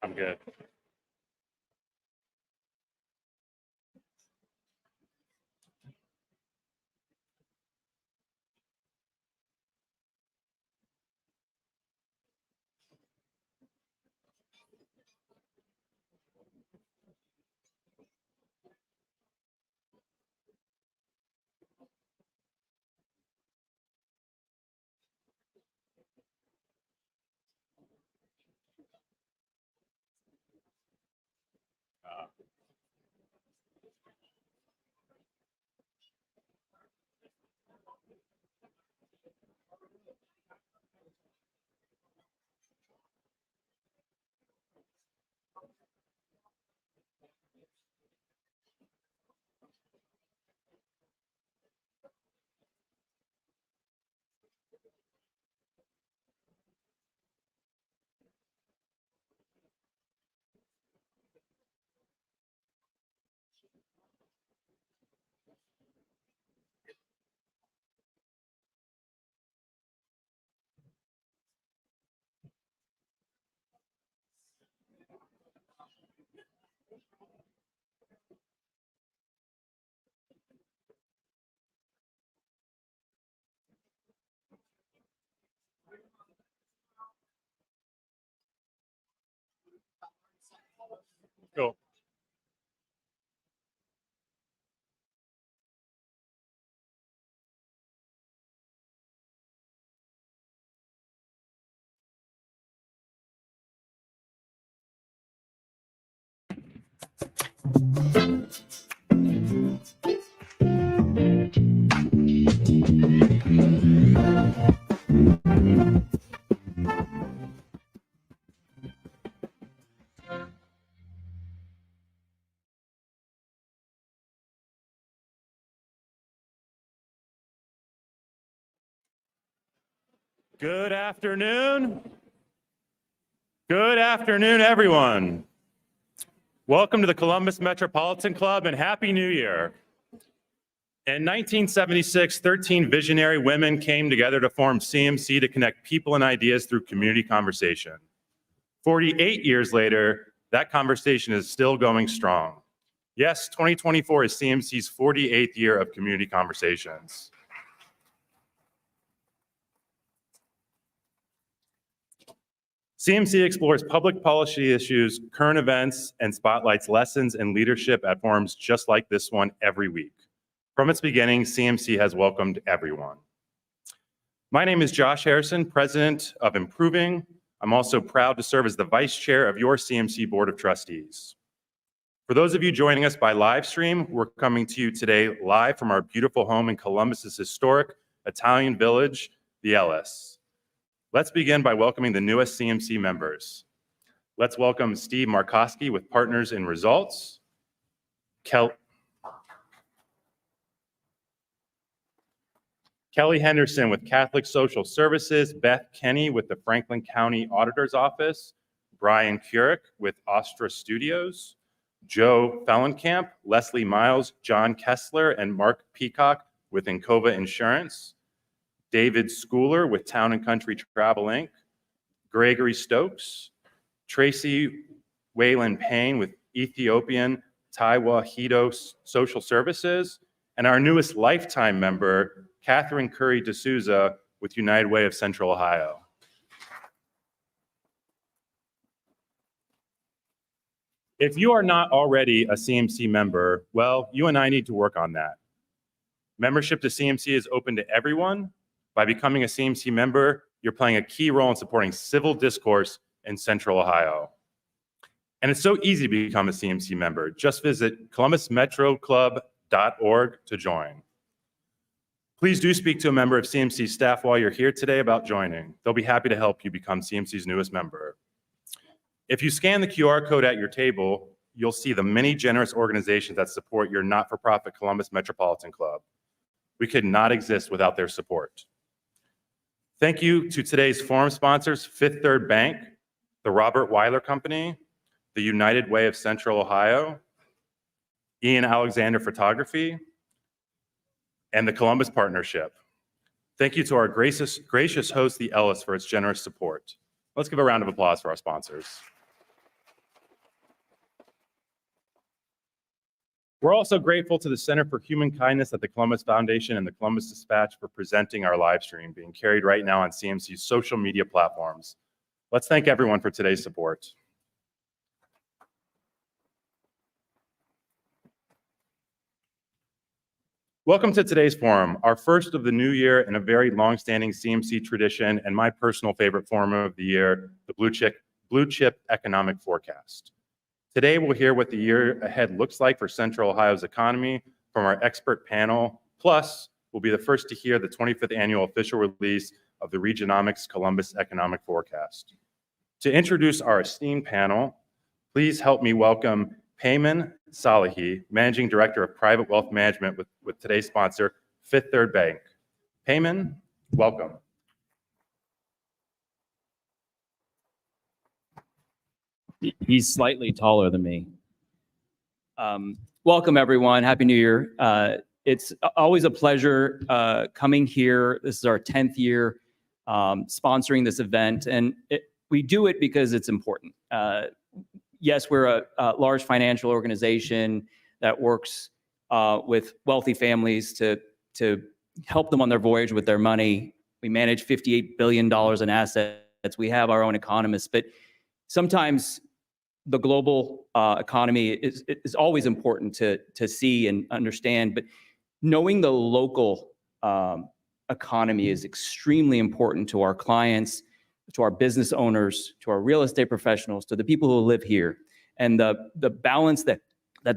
I'm good. Cool. Good afternoon. Good afternoon, everyone. Welcome to the Columbus Metropolitan Club and Happy New Year. In 1976, 13 visionary women came together to form CMC to connect people and ideas through community conversation. 48 years later, that conversation is still going strong. Yes, 2024 is CMC's 48th year of community conversations. CMC explores public policy issues, current events, and spotlights lessons in leadership at forums just like this one every week. From its beginning, CMC has welcomed everyone. My name is Josh Harrison, president of Improving. I'm also proud to serve as the vice chair of your CMC Board of Trustees. For those of you joining us by live stream, we're coming to you today live from our beautiful home in Columbus's historic Italian village, the Ellis. Let's begin by welcoming the newest CMC members. Let's welcome Steve Markowski with Partners in Results, Kelly Henderson with Catholic Social Services, Beth Kenny with the Franklin County Auditor's Office, Brian Keurig with Ostra Studios, Joe Fellenkamp, Leslie Miles, John Kessler, and Mark Peacock with Encova Insurance, David Schooler with Town and Country Travel Inc., Gregory Stokes, Tracy Wayland Payne with Ethiopian Taiwahedo Social Services, and our newest lifetime member, Catherine Curry D'Souza with United Way of Central Ohio. If you are not already a CMC member, well, you and I need to work on that. Membership to CMC is open to everyone. By becoming a CMC member, you're playing a key role in supporting civil discourse in Central Ohio. And it's so easy to become a CMC member. Just visit columbusmetroclub.org to join. Please do speak to a member of CMC staff while you're here today about joining. They'll be happy to help you become CMC's newest member. If you scan the QR code at your table, you'll see the many generous organizations that support your not-for-profit Columbus Metropolitan Club. We could not exist without their support. Thank you to today's forum sponsors, Fifth Third Bank, the Robert Weiler Company, the United Way of Central Ohio, Ian Alexander Photography, and the Columbus Partnership. Thank you to our gracious host, the Ellis, for its generous support. Let's give a round of applause for our sponsors. We're also grateful to the Center for Human Kindness at the Columbus Foundation and the Columbus Dispatch for presenting our live stream, being carried right now on CMC's social media platforms. Let's thank everyone for today's support. Welcome to today's forum, our first of the new year and a very long-standing CMC tradition and my personal favorite forum of the year, the Blue Chip Economic Forecast. Today, we'll hear what the year ahead looks like for Central Ohio's economy from our expert panel. Plus, we'll be the first to hear the 25th annual official release of the Regionomics Columbus Economic Forecast. To introduce our esteemed panel, please help me welcome Payman Salahi, Managing Director of Private Wealth Management with today's sponsor, Fifth Third Bank. Payman, welcome. He's slightly taller than me. Welcome, everyone. Happy New Year. It's always a pleasure coming here. This is our 10th year sponsoring this event, and we do it because it's important. Yes, we're a large financial organization that works with wealthy families to help them on their voyage with their money. We manage $58 billion in assets. We have our own economists, but sometimes the global economy is always important to see and understand, but knowing the local economy is extremely important to our clients, to our business owners, to our real estate professionals, to the people who live here. And the balance that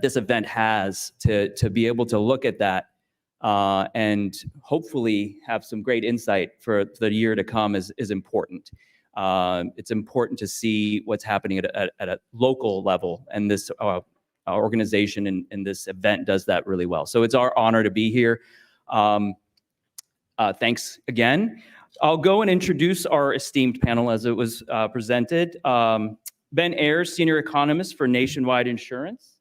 this event has to be able to look at that and hopefully have some great insight for the year to come is important. It's important to see what's happening at a local level, and this organization and this event does that really well. So it's our honor to be here. Thanks again. I'll go and introduce our esteemed panel as it was presented. Ben Ayers, Senior Economist for Nationwide Insurance,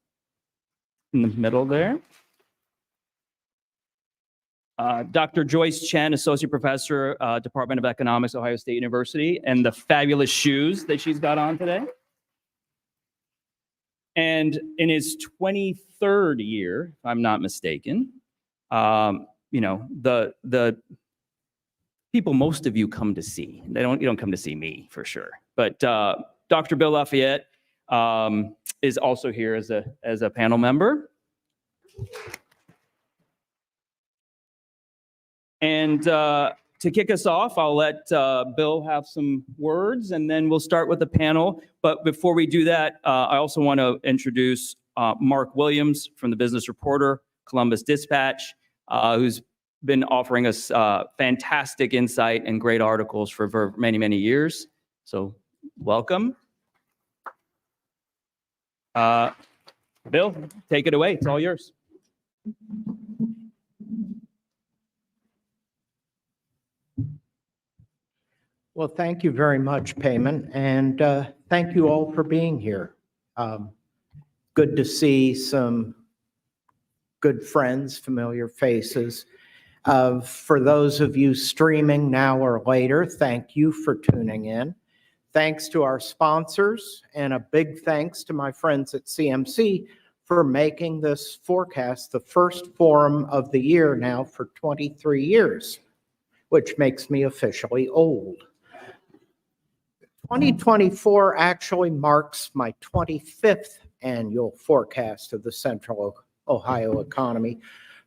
in the middle there. Dr. Joyce Chen, Associate Professor, Department of Economics, Ohio State University, and the fabulous shoes that she's got on today. And in his 23rd year, if I'm not mistaken, you know, the people most of you come to see. You don't come to see me for sure. But Dr. Bill Lafayette is also here as a panel member. And to kick us off, I'll let Bill have some words, and then we'll start with the panel. But before we do that, I also want to introduce Mark Williams from the Business Reporter, Columbus Dispatch, who's been offering us fantastic insight and great articles for many, many years. So welcome. Bill, take it away. It's all yours. Well, thank you very much, Payman, and thank you all for being here. Good to see some good friends, familiar faces. For those of you streaming now or later, thank you for tuning in. Thanks to our sponsors, and a big thanks to my friends at CMC for making this forecast the first forum of the year now for 23 years, which makes me officially old. 2024 actually marks my 25th annual forecast of the Central Ohio economy.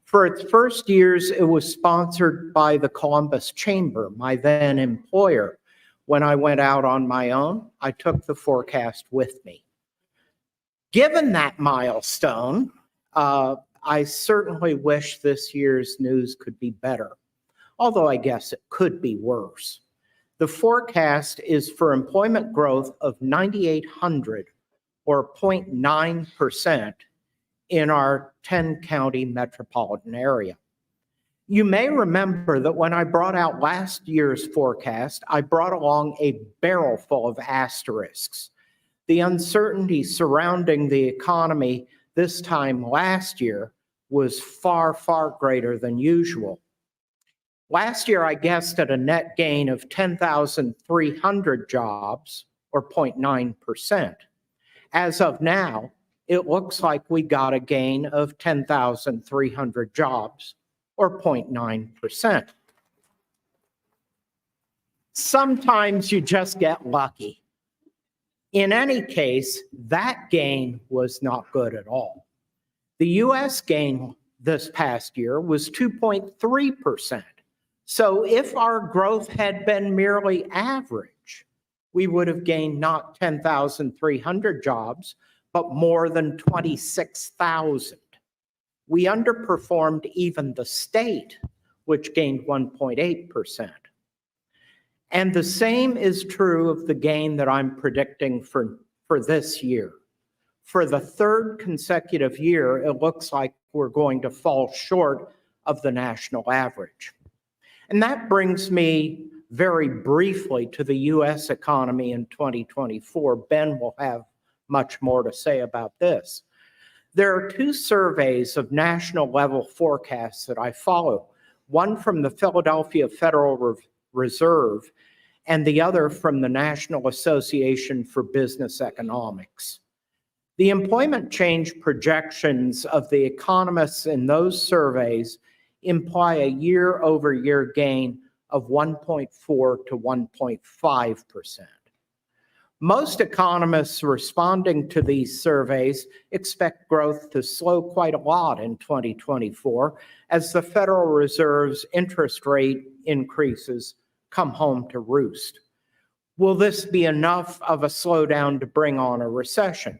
For its first years, it was sponsored by the Columbus Chamber, my then employer. When I went out on my own, I took the forecast with me. Given that milestone, I certainly wish this year's news could be better, although I guess it could be worse. The forecast is for employment growth of 9,800 or 0.9% in our 10-county metropolitan area. You may remember that when I brought out last year's forecast, I brought along a barrel full of asterisks. The uncertainty surrounding the economy this time last year was far, far greater than usual. Last year, I guessed at a net gain of 10,300 jobs, or 0.9%. As of now, it looks like we got a gain of 10,300 jobs, or 0.9%. Sometimes you just get lucky. In any case, that gain was not good at all. The US gain this past year was 2.3%. So if our growth had been merely average, we would have gained not 10,300 jobs, but more than 26,000. We underperformed even the state, which gained 1.8%. And the same is true of the gain that I'm predicting for this year. For the third consecutive year, it looks like we're going to fall short of the national average. And that brings me very briefly to the US economy in 2024. Ben will have much more to say about this. There are two surveys of national level forecasts that I follow, one from the Philadelphia Federal Reserve and the other from the National Association for Business Economics. The employment change projections of the economists in those surveys imply a year-over-year gain of 1.4 to 1.5%. Most economists responding to these surveys expect growth to slow quite a lot in 2024 as the Federal Reserve's interest rate increases come home to roost. Will this be enough of a slowdown to bring on a recession?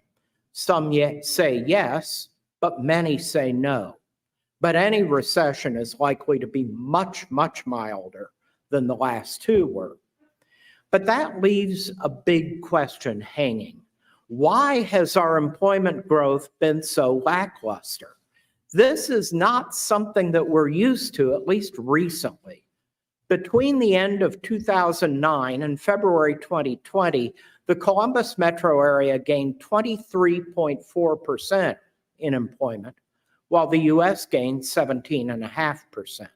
Some say yes, but many say no. But any recession is likely to be much, much milder than the last two were. But that leaves a big question hanging. Why has our employment growth been so lackluster? This is not something that we're used to, at least recently. Between the end of 2009 and February 2020, the Columbus metro area gained 23.4% in employment, while the US gained 17.5%.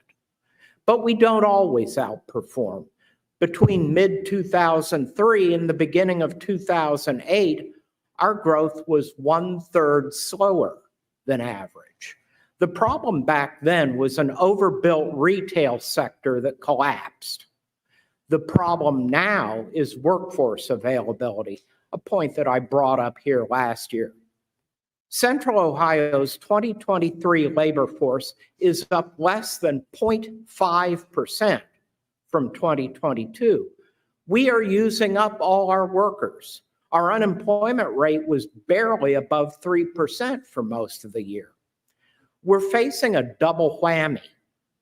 But we don't always outperform. Between mid-2003 and the beginning of 2008, our growth was 1/3 slower than average. The problem back then was an overbuilt retail sector that collapsed. The problem now is workforce availability, a point that I brought up here last year. Central Ohio's 2023 labor force is up less than 0.5% from 2022. We are using up all our workers. Our unemployment rate was barely above 3% for most of the year. We're facing a double whammy: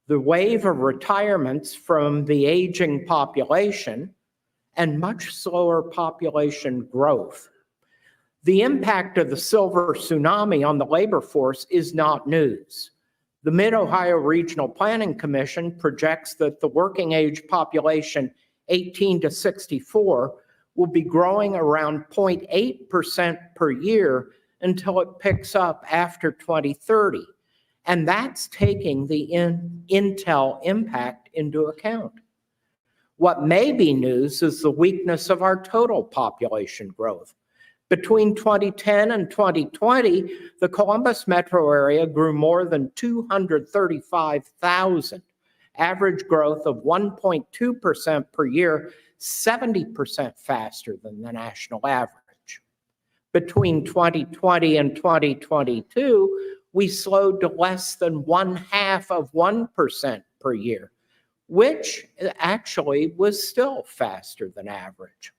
the wave of retirements from the aging population and much slower population growth. The impact of the silver tsunami on the labor force is not news. The Mid-Ohio Regional Planning Commission projects that the working age population 18 to 64 will be growing around 0.8% per year until it picks up after 2030. And that's taking the Intel impact into account. What may be news is the weakness of our total population growth. Between 2010 and 2020, the Columbus metro area grew more than 235,000, average growth of 1.2% per year, 70% faster than the national average. Between 2020 and 2022, we slowed to less than 0.5% per year, which actually was still faster than average.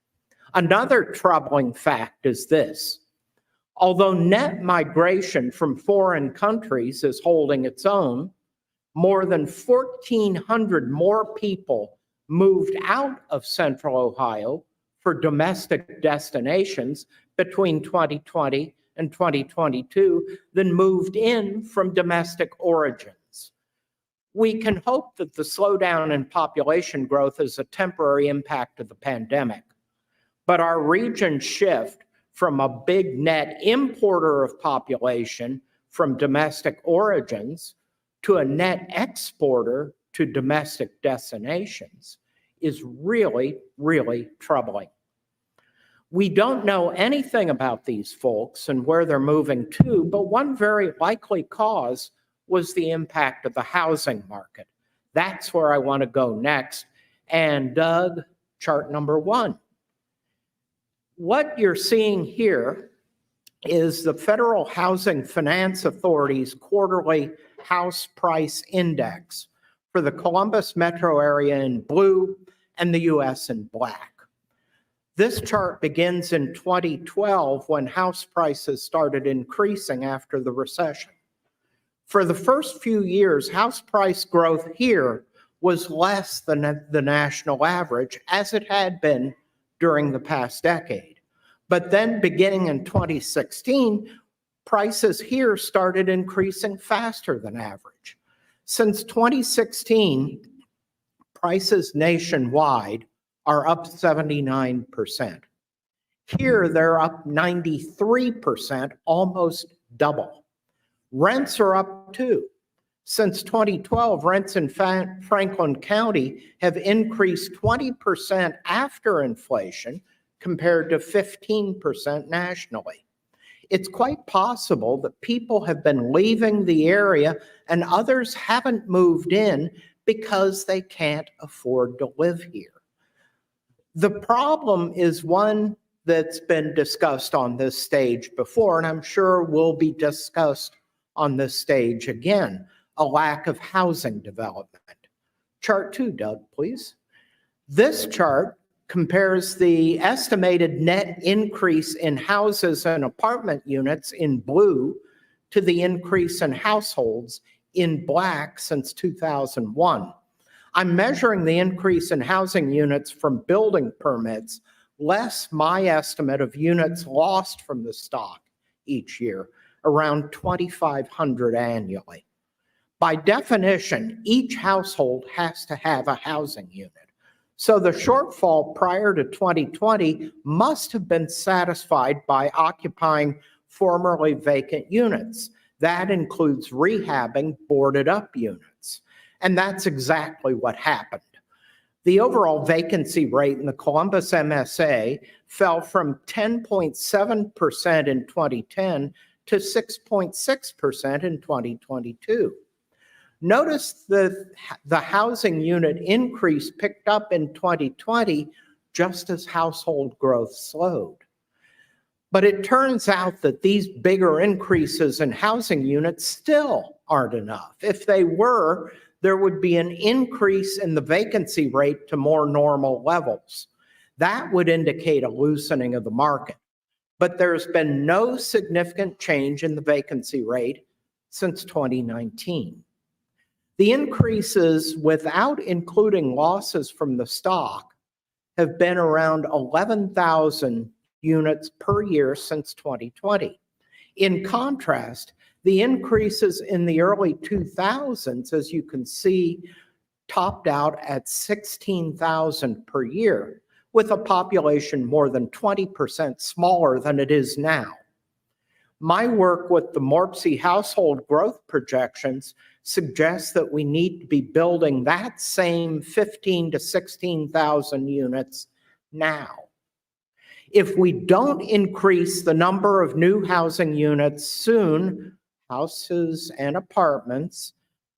Another troubling fact is this: although net migration from foreign countries is holding its own, more than 1,400 more people moved out of Central Ohio for domestic destinations between 2020 and 2022 than moved in from domestic origins. We can hope that the slowdown in population growth is a temporary impact of the pandemic. But our region's shift from a big net importer of population from domestic origins to a net exporter to domestic destinations is really, really troubling. We don't know anything about these folks and where they're moving to, but one very likely cause was the impact of the housing market. That's where I want to go next. And Doug, chart number 1. What you're seeing here is the Federal Housing Finance Authority's quarterly house price index for the Columbus metro area in blue and the US in black. This chart begins in 2012 when house prices started increasing after the recession. For the first few years, house price growth here was less than the national average, as it had been during the past decade. But then beginning in 2016, prices here started increasing faster than average. Since 2016, prices nationwide are up 79%. Here, they're up 93%, almost double. Rents are up too. Since 2012, rents in Franklin County have increased 20% after inflation compared to 15% nationally. It's quite possible that people have been leaving the area and others haven't moved in because they can't afford to live here. The problem is one that's been discussed on this stage before, and I'm sure will be discussed on this stage again, a lack of housing development. Chart 2, Doug, please. This chart compares the estimated net increase in houses and apartment units in blue to the increase in households in black since 2001. I'm measuring the increase in housing units from building permits, less my estimate of units lost from the stock each year, around 2,500 annually. By definition, each household has to have a housing unit. So the shortfall prior to 2020 must have been satisfied by occupying formerly vacant units. That includes rehabbing boarded up units. And that's exactly what happened. The overall vacancy rate in the Columbus MSA fell from 10.7% in 2010 to 6.6% in 2022. Notice that the housing unit increase picked up in 2020 just as household growth slowed. But it turns out that these bigger increases in housing units still aren't enough. If they were, there would be an increase in the vacancy rate to more normal levels. That would indicate a loosening of the market. But there's been no significant change in the vacancy rate since 2019. The increases, without including losses from the stock, have been around 11,000 units per year since 2020. In contrast, the increases in the early 2000s, as you can see, topped out at 16,000 per year, with a population more than 20% smaller than it is now. My work with the MORPSI household growth projections suggests that we need to be building that same 15 to 16,000 units now. If we don't increase the number of new housing units soon, houses and apartments,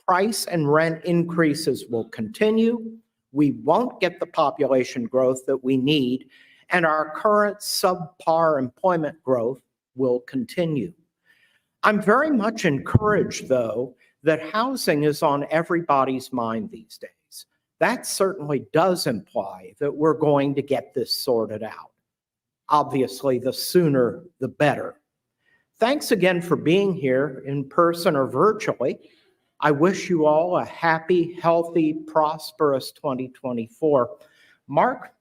price and rent increases will continue. We won't get the population growth that we need, and our current subpar employment growth will continue. I'm very much encouraged, though, that housing is on everybody's mind these days. That certainly does imply that we're going to get this sorted out. Obviously, the sooner, the better. Thanks again for being here in person or virtually. I wish you all a happy, healthy, prosperous 2024. Mark,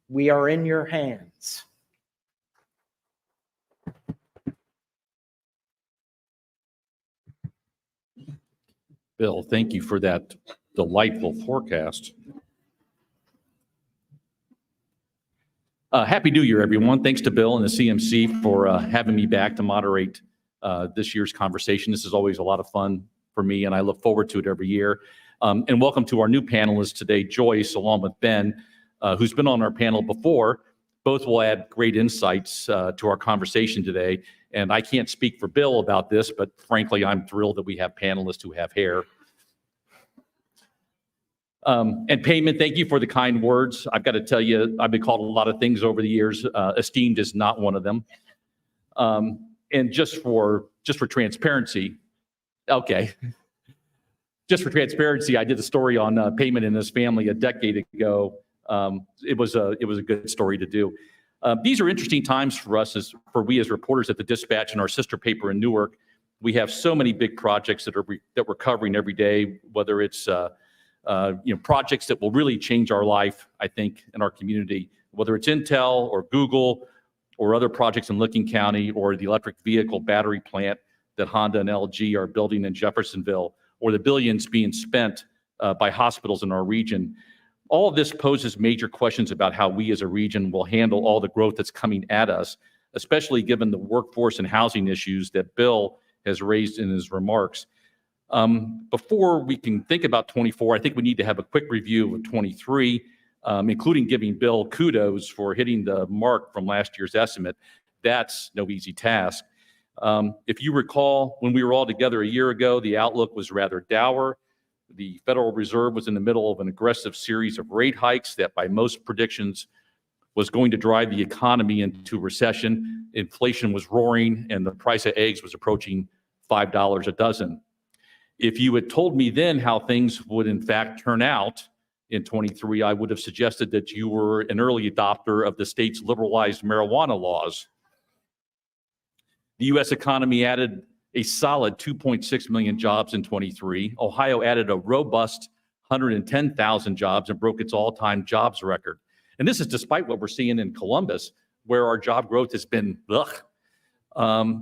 we are in your hands. Bill, thank you for that delightful forecast. Happy New Year, everyone. Thanks to Bill and the CMC for having me back to moderate this year's conversation. This is always a lot of fun for me, and I look forward to it every year. And welcome to our new panelists today, Joyce, along with Ben, who's been on our panel before. Both will add great insights to our conversation today. And I can't speak for Bill about this, but frankly, I'm thrilled that we have panelists who have hair. And Payment, thank you for the kind words. I've got to tell you, I've been called a lot of things over the years. Esteemed is not one of them. And just for transparency, okay. Just for transparency, I did a story on Payment and his family a decade ago. It was a good story to do. These are interesting times for us for we as reporters at the Dispatch and our sister paper in Newark. We have so many big projects that we're covering every day, whether it's projects that will really change our life, I think, in our community, whether it's Intel or Google or other projects in Licking County or the electric vehicle battery plant that Honda and LG are building in Jeffersonville, or the billions being spent by hospitals in our region. All of this poses major questions about how we as a region will handle all the growth that's coming at us, especially given the workforce and housing issues that Bill has raised in his remarks. Before we can think about 24, I think we need to have a quick review of 23, including giving Bill kudos for hitting the mark from last year's estimate. That's no easy task. If you recall, when we were all together a year ago, the outlook was rather dour. The Federal Reserve was in the middle of an aggressive series of rate hikes that by most predictions was going to drive the economy into recession. Inflation was roaring and the price of eggs was approaching $5 a dozen. If you had told me then how things would in fact turn out in 23, I would have suggested that you were an early adopter of the state's liberalized marijuana laws. The U.S. economy added a solid 2.6 million jobs in 23. Ohio added a robust 110,000 jobs and broke its all-time jobs record. And this is despite what we're seeing in Columbus, where our job growth has been, the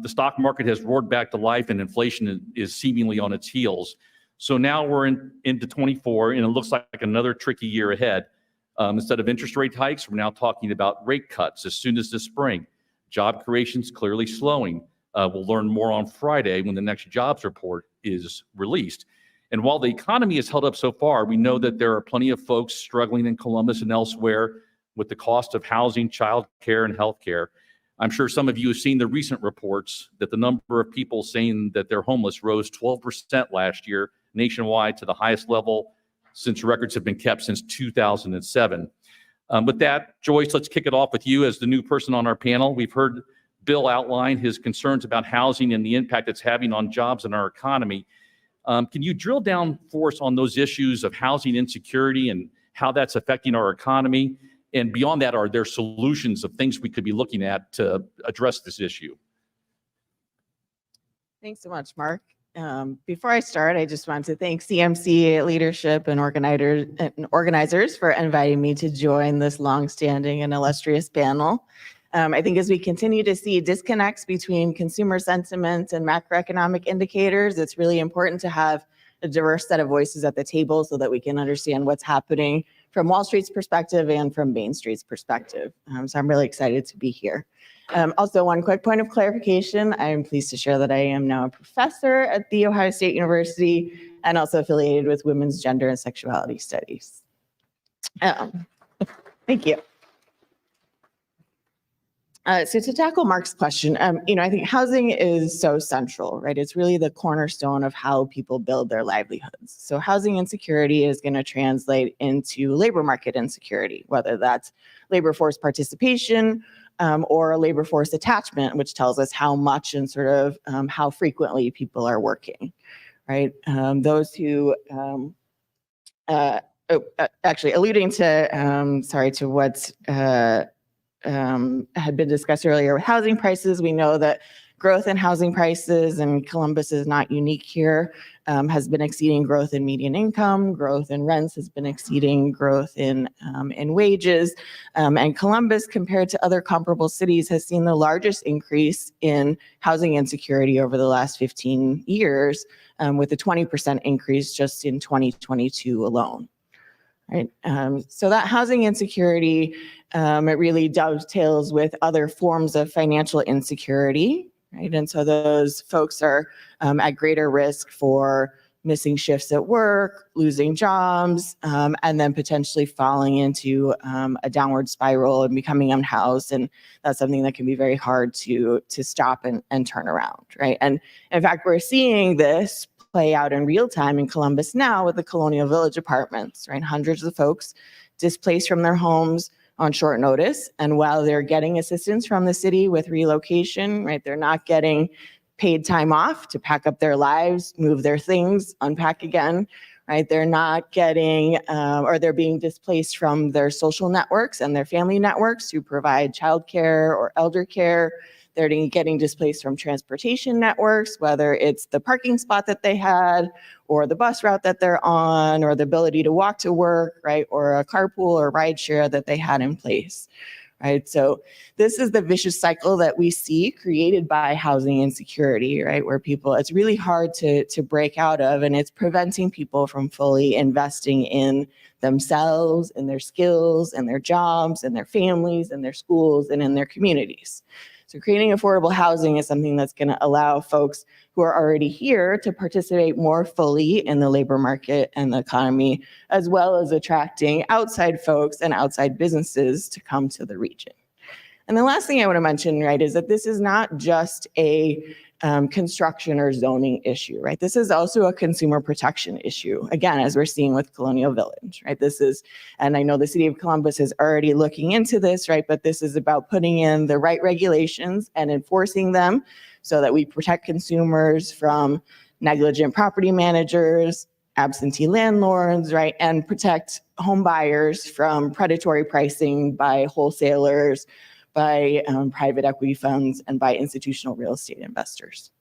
stock market has roared back to life and inflation is seemingly on its heels. So now we're into 24 and it looks like another tricky year ahead. Instead of interest rate hikes, we're now talking about rate cuts as soon as this spring. Job creation's clearly slowing. We'll learn more on Friday when the next jobs report is released. And while the economy has held up so far, we know that there are plenty of folks struggling in Columbus and elsewhere with the cost of housing, child care, and health care. I'm sure some of you have seen the recent reports that the number of people saying that they're homeless rose 12% last year nationwide to the highest level since records have been kept since 2007. With that, Joyce, let's kick it off with you as the new person on our panel. We've heard Bill outline his concerns about housing and the impact it's having on jobs and our economy. Can you drill down for us on those issues of housing insecurity and how that's affecting our economy? And beyond that, are there solutions of things we could be looking at to address this issue? Thanks so much, Mark. Before I start, I just want to thank CMC leadership and organizers for inviting me to join this longstanding and illustrious panel. I think as we continue to see disconnects between consumer sentiment and macroeconomic indicators, it's really important to have a diverse set of voices at the table so that we can understand what's happening from Wall Street's perspective and from Main Street's perspective. So I'm really excited to be here. Also, one quick point of clarification. I am pleased to share that I am now a professor at The Ohio State University and also affiliated with Women's Gender and Sexuality Studies. Thank you. So to tackle Mark's question, I think housing is so central, right? It's really the cornerstone of how people build their livelihoods. So housing insecurity is going to translate into labor market insecurity, whether that's labor force participation or labor force attachment, which tells us how much and sort of how frequently people are working, right? Those who actually alluding to, to what's had been discussed earlier with housing prices. We know that growth in housing prices, and Columbus is not unique here, has been exceeding growth in median income. Growth in rents has been exceeding growth in wages. And Columbus, compared to other comparable cities, has seen the largest increase in housing insecurity over the last 15 years, with a 20% increase just in 2022 alone. Right. So that housing insecurity, it really dovetails with other forms of financial insecurity, right? And so those folks are at greater risk for missing shifts at work, losing jobs, and then potentially falling into a downward spiral and becoming unhoused. And that's something that can be very hard to stop and turn around, right? And in fact, we're seeing this play out in real time in Columbus now with the Colonial Village apartments, right? Hundreds of folks displaced from their homes on short notice. And while they're getting assistance from the city with relocation, right, they're not getting paid time off to pack up their lives, move their things, unpack again, right? They're not getting, or they're being displaced from their social networks and their family networks who provide childcare or elder care. They're getting displaced from transportation networks, whether it's the parking spot that they had or the bus route that they're on or the ability to walk to work, right? Or a carpool or ride share that they had in place, right? So this is the vicious cycle that we see created by housing insecurity, right? Where people, it's really hard to break out of, and it's preventing people from fully investing in themselves and their skills and their jobs and their families and their schools and in their communities. So creating affordable housing is something that's going to allow folks who are already here to participate more fully in the labor market and the economy, as well as attracting outside folks and outside businesses to come to the region. And the last thing I want to mention, right, is that this is not just a construction or zoning issue, right? This is also a consumer protection issue, again, as we're seeing with Colonial Village, right? This is, and I know the city of Columbus is already looking into this, right? But this is about putting in the right regulations and enforcing them so that we protect consumers from negligent property managers, absentee landlords, right? And protect home buyers from predatory pricing by wholesalers, by private equity funds, and by institutional real estate investors.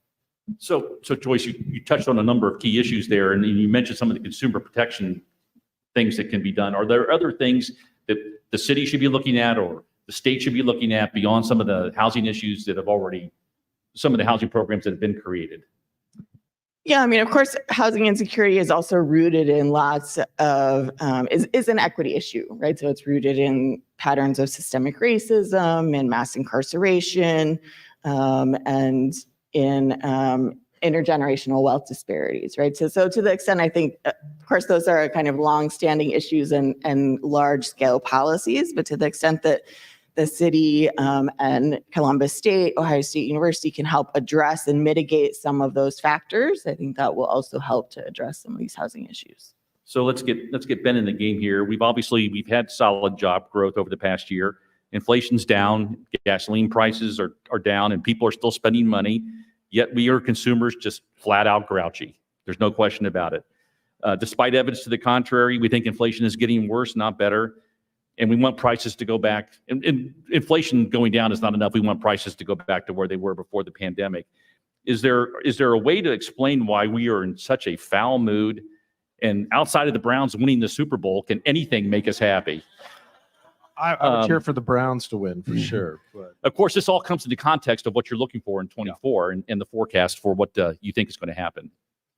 So Joyce, you touched on a number of key issues there, and you mentioned some of the consumer protection things that can be done. Are there other things that the city should be looking at or the state should be looking at beyond some of the housing issues that have already, some of the housing programs that have been created? Yeah, I mean, of course, housing insecurity is also rooted in lots of, is an equity issue, right? So it's rooted in patterns of systemic racism and mass incarceration, and in intergenerational wealth disparities, right? So to the extent, I think, of course, those are kind of long-standing issues and large-scale policies, but to the extent that the city and Columbus State, Ohio State University can help address and mitigate some of those factors, I think that will also help to address some of these housing issues. So let's get Ben in the game here. We've had solid job growth over the past year. Inflation's down, gasoline prices are down, and people are still spending money. Yet we are consumers just flat out grouchy. There's no question about it. Despite evidence to the contrary, we think inflation is getting worse, not better. And we want prices to go back. And inflation going down is not enough. We want prices to go back to where they were before the pandemic. Is there a way to explain why we are in such a foul mood? And outside of the Browns winning the Super Bowl, can anything make us happy? I would cheer for the Browns to win for sure. But of course, this all comes in the context of what you're looking for in 24 and the forecast for what you think is going to happen.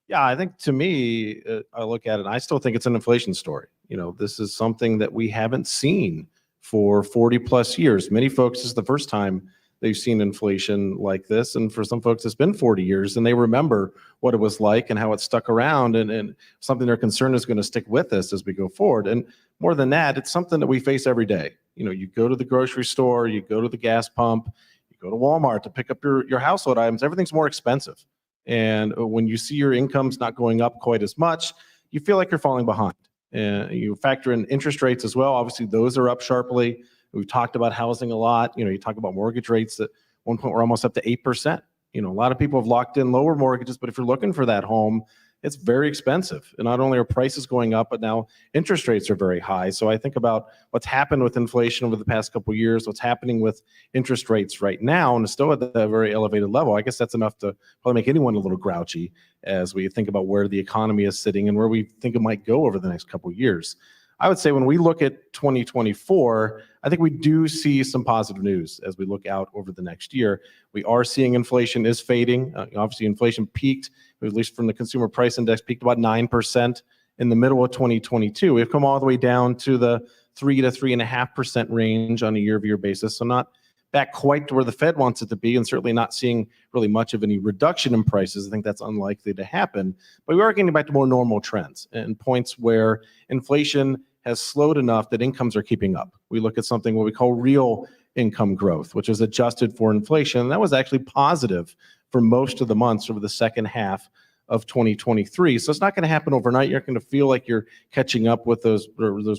yeah, I think to me, I look at it, and I still think it's an inflation story. You know, this is something that we haven't seen for 40 plus years. Many folks, this is the first time they've seen inflation like this. And for some folks, it's been 40 years and they remember what it was like and how it stuck around, and something they're concerned is going to stick with us as we go forward. And more than that, it's something that we face every day. You know, you go to the grocery store, you go to the gas pump, you go to Walmart to pick up your household items, everything's more expensive. And when you see your income's not going up quite as much, you feel like you're falling behind. And you factor in interest rates as well. Obviously, those are up sharply. We've talked about housing a lot. You know, you talk about mortgage rates at one point, we're almost up to 8%. You know, a lot of people have locked in lower mortgages, but if you're looking for that home, it's very expensive. And not only are prices going up, but now interest rates are very high. So I think about what's happened with inflation over the past couple of years, what's happening with interest rates right now, and it's still at a very elevated level. I guess that's enough to probably make anyone a little grouchy as we think about where the economy is sitting and where we think it might go over the next couple of years. I would say when we look at 2024, I think we do see some positive news as we look out over the next year. We are seeing inflation is fading. Obviously, inflation peaked, at least from the consumer price index, peaked about 9% in the middle of 2022. We've come all the way down to the 3 to 3.5% range on a year-over-year basis. So not back quite to where the Fed wants it to be, and certainly not seeing really much of any reduction in prices. I think that's unlikely to happen. But we are getting back to more normal trends and points where inflation has slowed enough that incomes are keeping up. We look at something what we call real income growth, which is adjusted for inflation. And that was actually positive for most of the months over the second half of 2023. So it's not going to happen overnight. You're going to feel like you're catching up with those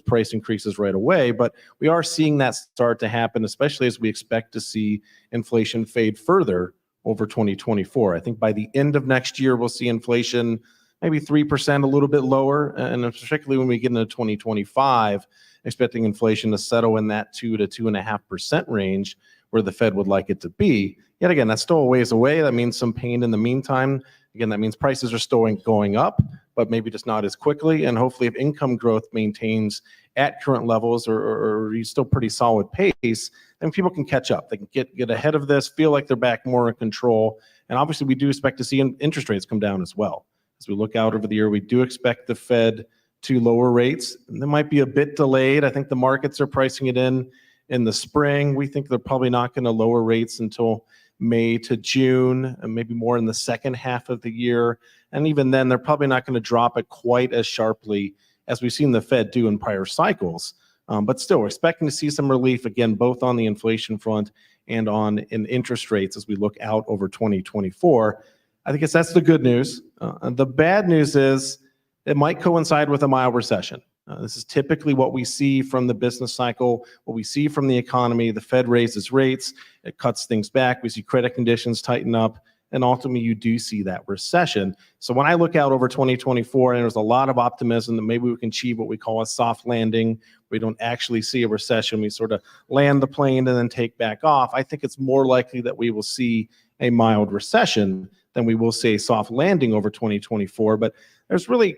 price increases right away. But we are seeing that start to happen, especially as we expect to see inflation fade further over 2024. I think by the end of next year, we'll see inflation maybe 3%, a little bit lower. And particularly when we get into 2025, expecting inflation to settle in that 2 to 2.5% range where the Fed would like it to be. Yet again, that's still a ways away. That means some pain in the meantime. Again, that means prices are still going up, but maybe just not as quickly. And hopefully if income growth maintains at current levels or still pretty solid pace, then people can catch up. They can get ahead of this, feel like they're back more in control. And obviously we do expect to see interest rates come down as well. As we look out over the year, we do expect the Fed to lower rates. And they might be a bit delayed. I think the markets are pricing it in the spring. We think they're probably not going to lower rates until May to June, and maybe more in the second half of the year. And even then, they're probably not going to drop it quite as sharply as we've seen the Fed do in prior cycles. But still, we're expecting to see some relief, again, both on the inflation front and in interest rates as we look out over 2024. I think that's the good news. The bad news is it might coincide with a mild recession. This is typically what we see from the business cycle, what we see from the economy. The Fed raises rates, it cuts things back. We see credit conditions tighten up, and ultimately you do see that recession. So when I look out over 2024, and there's a lot of optimism that maybe we can achieve what we call a soft landing. We don't actually see a recession. We sort of land the plane and then take back off. I think it's more likely that we will see a mild recession than we will see a soft landing over 2024. But there's really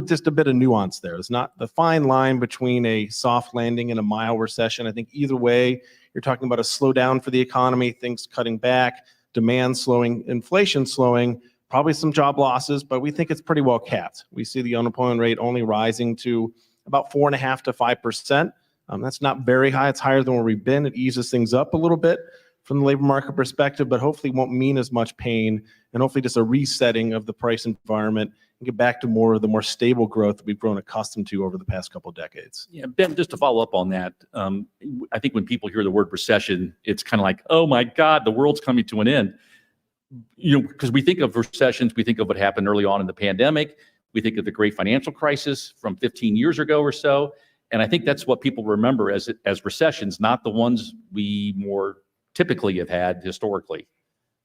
just a bit of nuance there. It's not the fine line between a soft landing and a mild recession. I think either way, you're talking about a slowdown for the economy, things cutting back, demand slowing, inflation slowing, probably some job losses, but we think it's pretty well capped. We see the unemployment rate only rising to about 4.5% to 5%. That's not very high. It's higher than where we've been. It eases things up a little bit from the labor market perspective, but hopefully won't mean as much pain, and hopefully just a resetting of the price environment and get back to more of the more stable growth that we've grown accustomed to over the past couple of decades. Yeah, Ben, just to follow up on that, I think when people hear the word recession, it's kind of like, oh my God, the world's coming to an end. Because we think of recessions, we think of what happened early on in the pandemic. We think of the great financial crisis from 15 years ago or so. And I think that's what people remember as recessions, not the ones we more typically have had historically.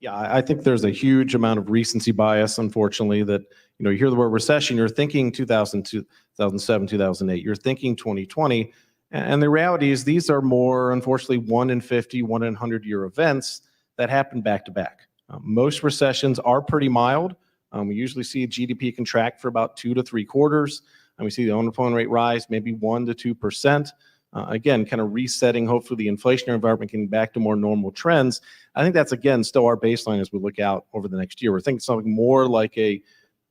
Yeah, I think there's a huge amount of recency bias, unfortunately, that, you hear the word recession, you're thinking 2007, 2008, you're thinking 2020. And the reality is these are more, unfortunately, 1 in 50, 1 in 100-year events that happen back to back. Most recessions are pretty mild. We usually see GDP contract for about 2 to 3 quarters, and we see the unemployment rate rise maybe 1 to 2%. Again, kind of resetting, hopefully, the inflationary environment, getting back to more normal trends. I think that's, again, still our baseline as we look out over the next year. We're thinking something more like a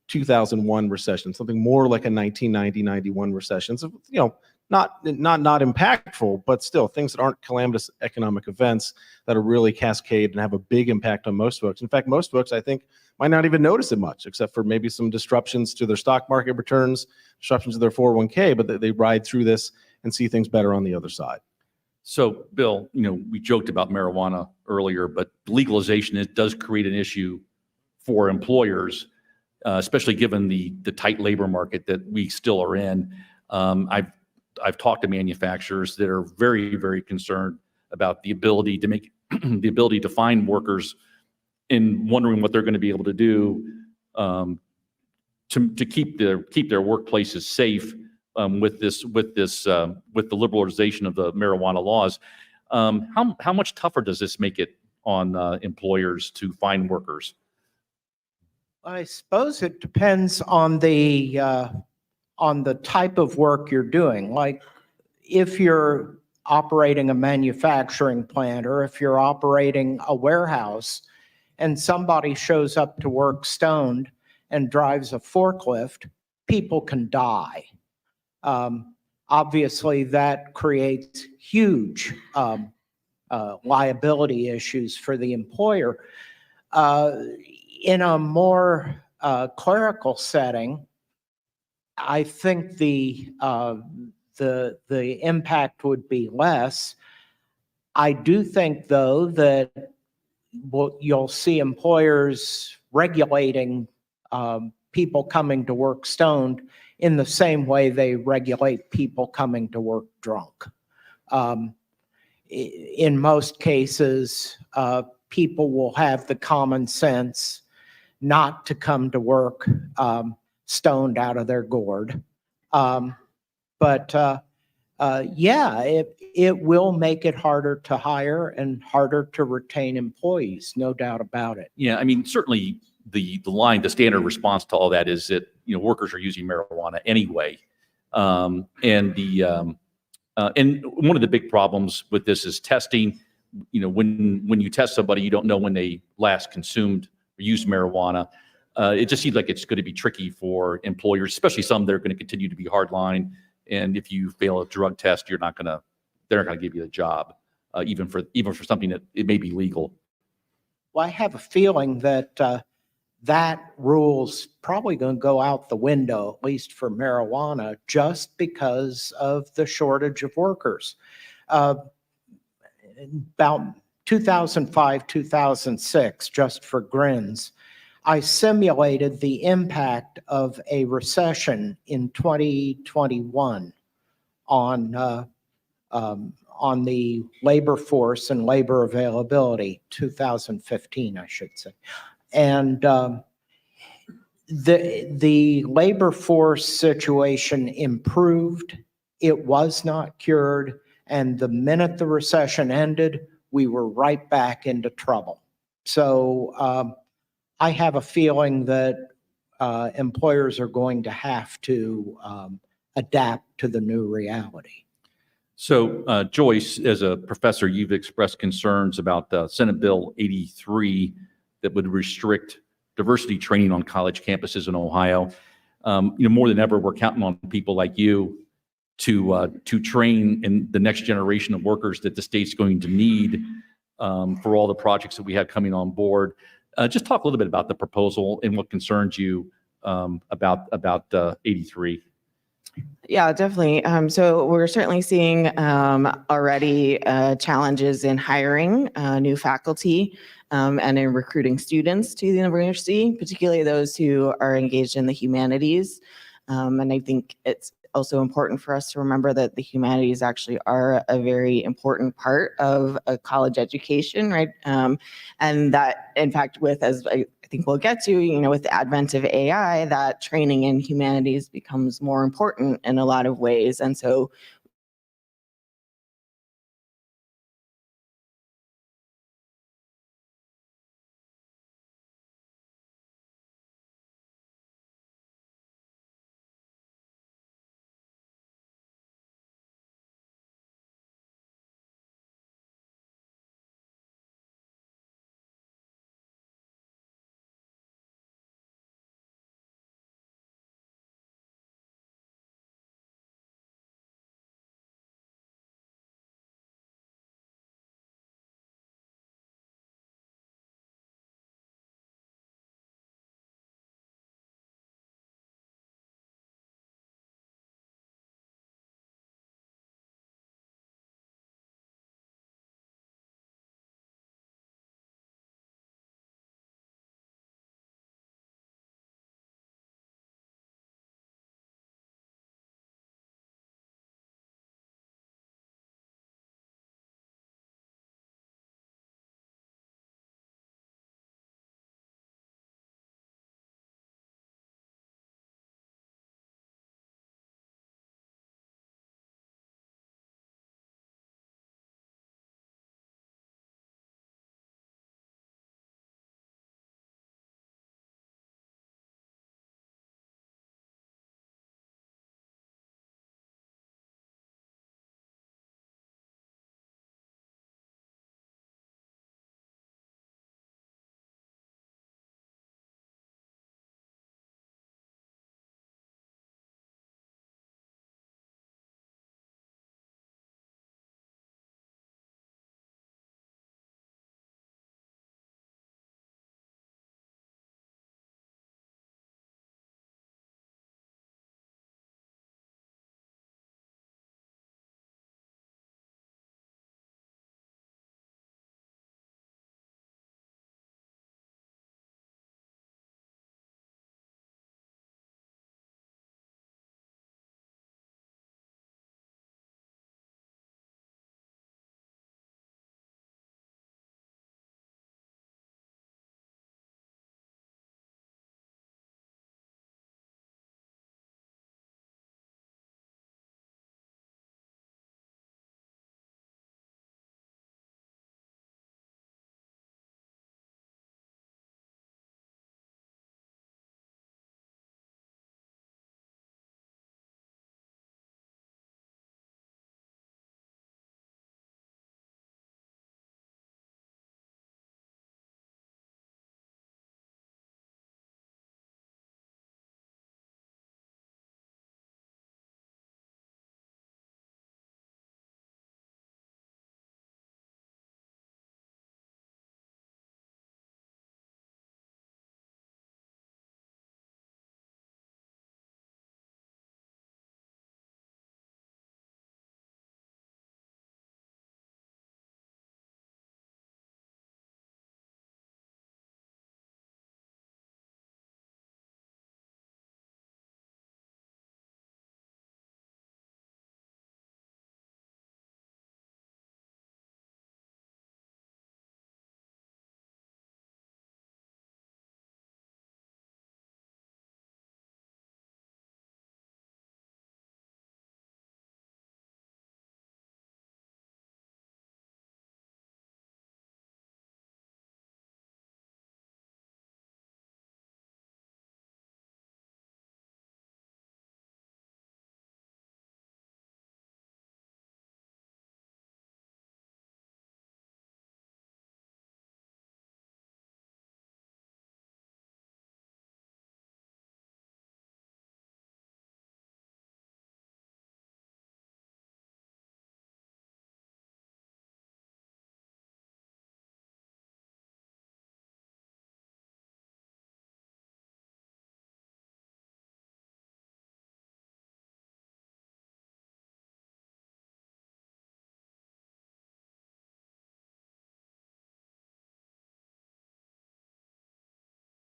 2001 recession, something more like a 1990-91 recession. So, not impactful, but still things that aren't calamitous economic events that are really cascade and have a big impact on most folks. In fact, most folks, I think, might not even notice it much, except for maybe some disruptions to their stock market returns, disruptions to their 401k, but they ride through this and see things better on the other side. So, Bill, we joked about marijuana earlier, but legalization does create an issue for employers, especially given the tight labor market that we still are in. I've talked to manufacturers that are very, very concerned about the ability to make the ability to find workers, and wondering what they're going to be able to do to keep their workplaces safe with the liberalization of the marijuana laws. How much tougher does this make it on employers to find workers? I suppose it depends on the type of work you're doing. Like if you're operating a manufacturing plant or if you're operating a warehouse and somebody shows up to work stoned and drives a forklift, people can die. Obviously, that creates huge liability issues for the employer. In a more clerical setting, I think the impact would be less. I do think, though, that you'll see employers regulating people coming to work stoned in the same way they regulate people coming to work drunk. In most cases, people will have the common sense not to come to work stoned out of their gourd. Yeah, it will make it harder to hire and harder to retain employees, no doubt about it. Yeah, I mean, certainly the standard response to all that is that, workers are using marijuana anyway. And one of the big problems with this is testing. When you test somebody, you don't know when they last consumed or used marijuana. It just seems like it's going to be tricky for employers, especially some that are going to continue to be hardline. And if you fail a drug test, they're not going to give you a job, even for something that it may be legal. Well, I have a feeling that that rule's probably going to go out the window, at least for marijuana, just because of the shortage of workers. About 2005, 2006, just for grins, I simulated the impact of a recession in 2021 on the labor force and labor availability, 2015, I should say. And the labor force situation improved. It was not cured. And the minute the recession ended, we were right back into trouble. So I have a feeling that employers are going to have to adapt to the new reality. So, Joyce, as a professor, you've expressed concerns about Senate Bill 83 that would restrict diversity training on college campuses in Ohio. More than ever, we're counting on people like you to train in the next generation of workers that the state's going to need for all the projects that we have coming on board. Just talk a little bit about the proposal and what concerns you about 83. Yeah, definitely. So we're certainly seeing already challenges in hiring new faculty and in recruiting students to the university, particularly those who are engaged in the humanities. And I think it's also important for us to remember that the humanities actually are a very important part of a college education, right? And that, in fact, as I think we'll get to, with the advent of AI, that training in humanities becomes more important in a lot of ways. And so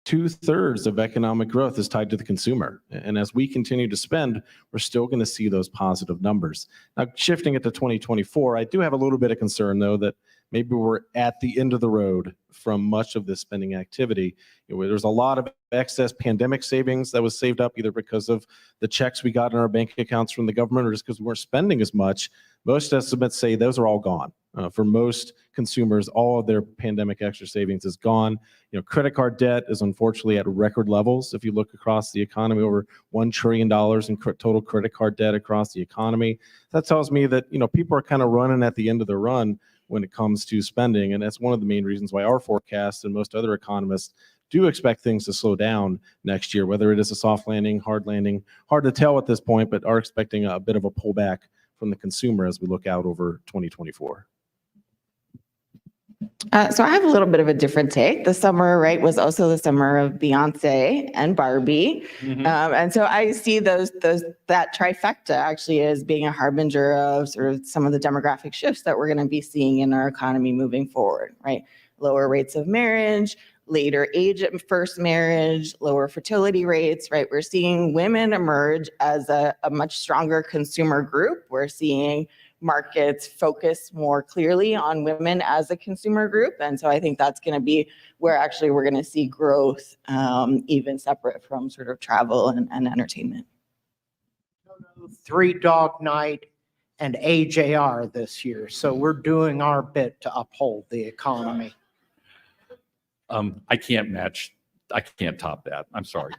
2/3 of economic growth is tied to the consumer. And as we continue to spend, we're still going to see those positive numbers. Now, shifting it to 2024, I do have a little bit of concern, though, that maybe we're at the end of the road from much of this spending activity. There's a lot of excess pandemic savings that was saved up either because of the checks we got in our bank accounts from the government or just because we weren't spending as much. Most estimates say those are all gone. For most consumers, all of their pandemic extra savings is gone. Credit card debt is unfortunately at record levels. If you look across the economy, over $1 trillion in total credit card debt across the economy. That tells me that, people are kind of running at the end of the run when it comes to spending. And that's one of the main reasons why our forecast and most other economists do expect things to slow down next year, whether it is a soft landing, hard landing, hard to tell at this point, but are expecting a bit of a pullback from the consumer as we look out over 2024. So I have a little bit of a different take. The summer, right, was also the summer of Beyonce and Barbie. And so I see that trifecta actually as being a harbinger of sort of some of the demographic shifts that we're going to be seeing in our economy moving forward, right? Lower rates of marriage, later age at first marriage, lower fertility rates, right? We're seeing women emerge as a much stronger consumer group. We're seeing markets focus more clearly on women as a consumer group. And so I think that's going to be where actually we're going to see growth, even separate from sort of travel and entertainment. Three Dog Night and AJR this year. So we're doing our bit to uphold the economy. I can't top that. I'm sorry.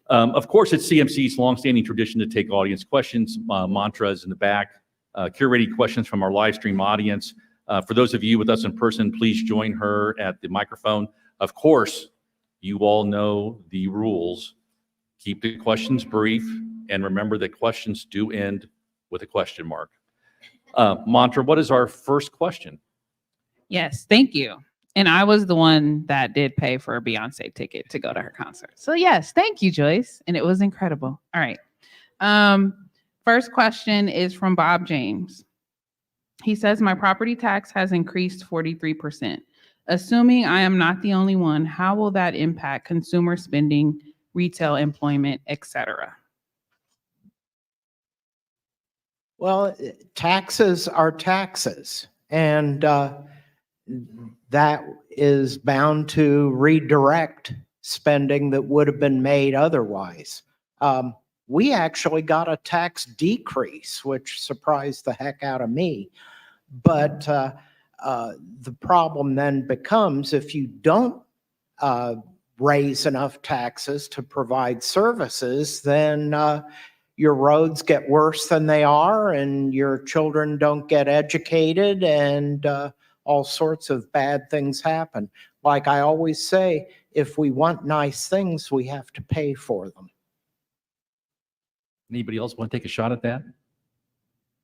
Of course, it's CMC's longstanding tradition to take audience questions, mantras in the back. Curated questions from our live stream audience. For those of you with us in person, please join her at the microphone. Of course, you all know the rules. Keep the questions brief, and remember that questions do end with a question mark. Mantra, what is our first question? Yes, thank you. And I was the one that did pay for a Beyonce ticket to go to her concert. So yes, thank you, Joyce. And it was incredible. All right. First question is from Bob James. He says, my property tax has increased 43%. Assuming I am not the only one, how will that impact consumer spending, retail employment, etc.? Well, taxes are taxes, and that is bound to redirect spending that would have been made otherwise. We actually got a tax decrease, which surprised the heck out of me. But the problem then becomes if you don't raise enough taxes to provide services, then your roads get worse than they are, and your children don't get educated, and all sorts of bad things happen. Like I always say, if we want nice things, we have to pay for them. Anybody else want to take a shot at that?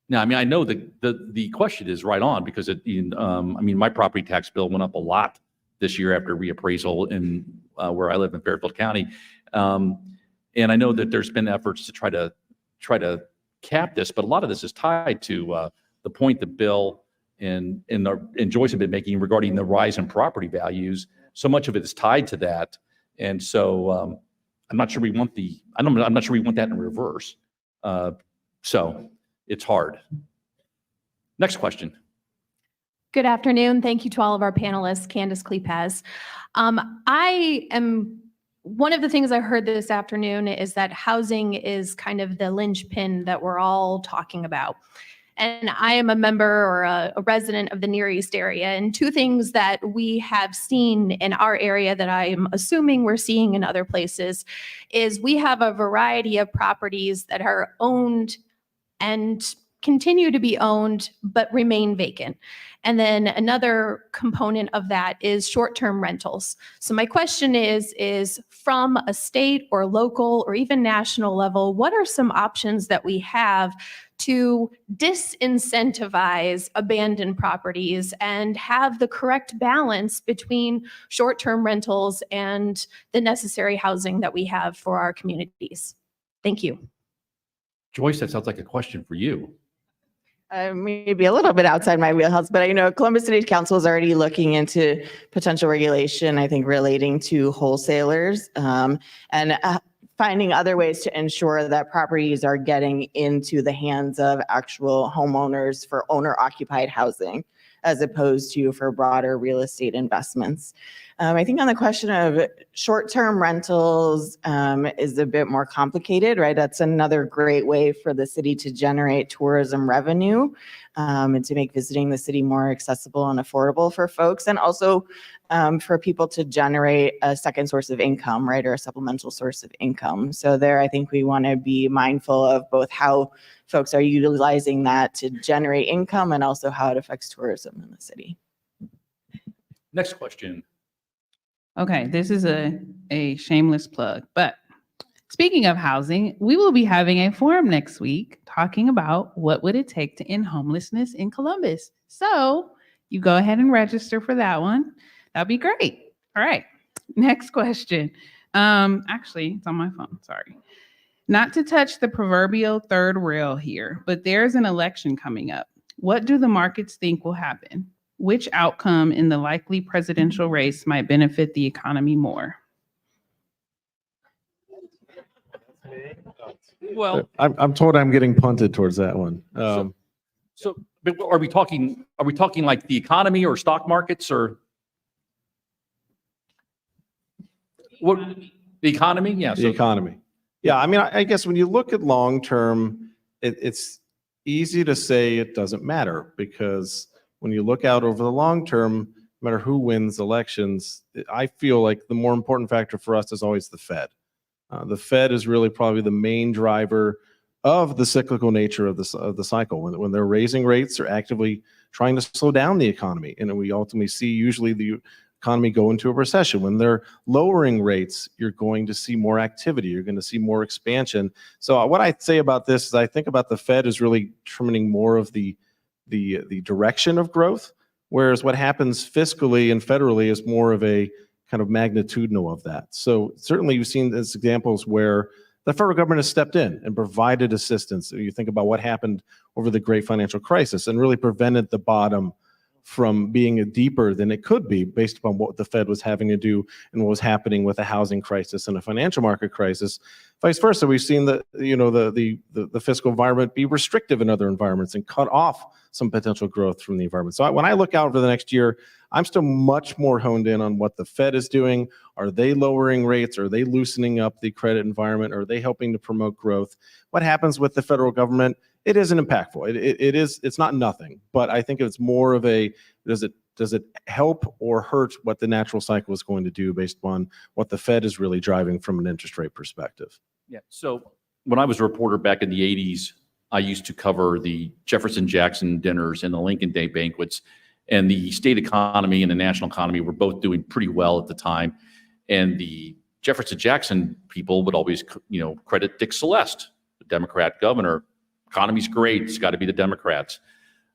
Now, I mean, I know the question is right on because my property tax bill went up a lot this year after reappraisal in where I live in Fairfield County, and I know that there's been efforts to try to cap this, but a lot of this is tied to the point that Bill and Joyce have been making regarding the rise in property values. So much of it is tied to that, and so I'm not sure we want I'm not sure we want that in reverse. So it's hard. Next question. Good afternoon. Thank you to all of our panelists. Candace Klepaz. One of the things I heard this afternoon is that housing is kind of the linchpin that we're all talking about. And I am a member or a resident of the Near East area. And two things that we have seen in our area that I am assuming we're seeing in other places is we have a variety of properties that are owned and continue to be owned, but remain vacant. And then another component of that is short-term rentals. So my question is from a state or local or even national level, what are some options that we have to disincentivize abandoned properties and have the correct balance between short-term rentals and the necessary housing that we have for our communities? Thank you. Joyce, that sounds like a question for you. Maybe a little bit outside my wheelhouse, but I know Columbus City Council is already looking into potential regulation, I think relating to wholesalers, and finding other ways to ensure that properties are getting into the hands of actual homeowners for owner occupied housing, as opposed to for broader real estate investments. I think on the question of short-term rentals is a bit more complicated, right? That's another great way for the city to generate tourism revenue and to make visiting the city more accessible and affordable for folks, and also for people to generate a second source of income, right, or a supplemental source of income. So there, I think we want to be mindful of both how folks are utilizing that to generate income and also how it affects tourism in the city. Next question. Okay, this is a shameless plug, but speaking of housing, we will be having a forum next week talking about what would it take to end homelessness in Columbus. So you go ahead and register for that one. That'd be great. All right, next question. Actually, it's on my phone, sorry. Not to touch the proverbial third rail here, but there's an election coming up. What do the markets think will happen? Which outcome in the likely presidential race might benefit the economy more? Well, I'm told I'm getting punted towards that one. so but are we talking like the economy or stock markets or what? The economy? Yeah. The economy. Yeah, I mean, I guess when you look at long-term, it's easy to say it doesn't matter, because when you look out over the long term, no matter who wins elections, I feel like the more important factor for us is always the Fed. The Fed is really probably the main driver of the cyclical nature of the cycle. When they're raising rates, they're actively trying to slow down the economy, and we ultimately see usually the economy go into a recession. When they're lowering rates, you're going to see more activity. You're going to see more expansion. So what I say about this is I think about the Fed as really determining more of the direction of growth, whereas what happens fiscally and federally is more of a kind of magnitudinal of that. So certainly you've seen these examples where the federal government has stepped in and provided assistance. You think about what happened over the great financial crisis and really prevented the bottom from being deeper than it could be based upon what the Fed was having to do and what was happening with a housing crisis and a financial market crisis. Vice versa, we've seen the fiscal environment be restrictive in other environments and cut off some potential growth from the environment. So when I look out for the next year, I'm still much more honed in on what the Fed is doing. Are they lowering rates? Are they loosening up the credit environment? Are they helping to promote growth? What happens with the federal government? It isn't impactful. It's not nothing, but I think it's more of a, does it help or hurt what the natural cycle is going to do based upon what the Fed is really driving from an interest rate perspective? Yeah. So when I was a reporter back in the 80s, I used to cover the Jefferson Jackson dinners and the Lincoln Day banquets, and the state economy and the national economy were both doing pretty well at the time. And the Jefferson Jackson people would always, credit Dick Celeste, the Democrat governor. Economy's great. It's got to be the Democrats.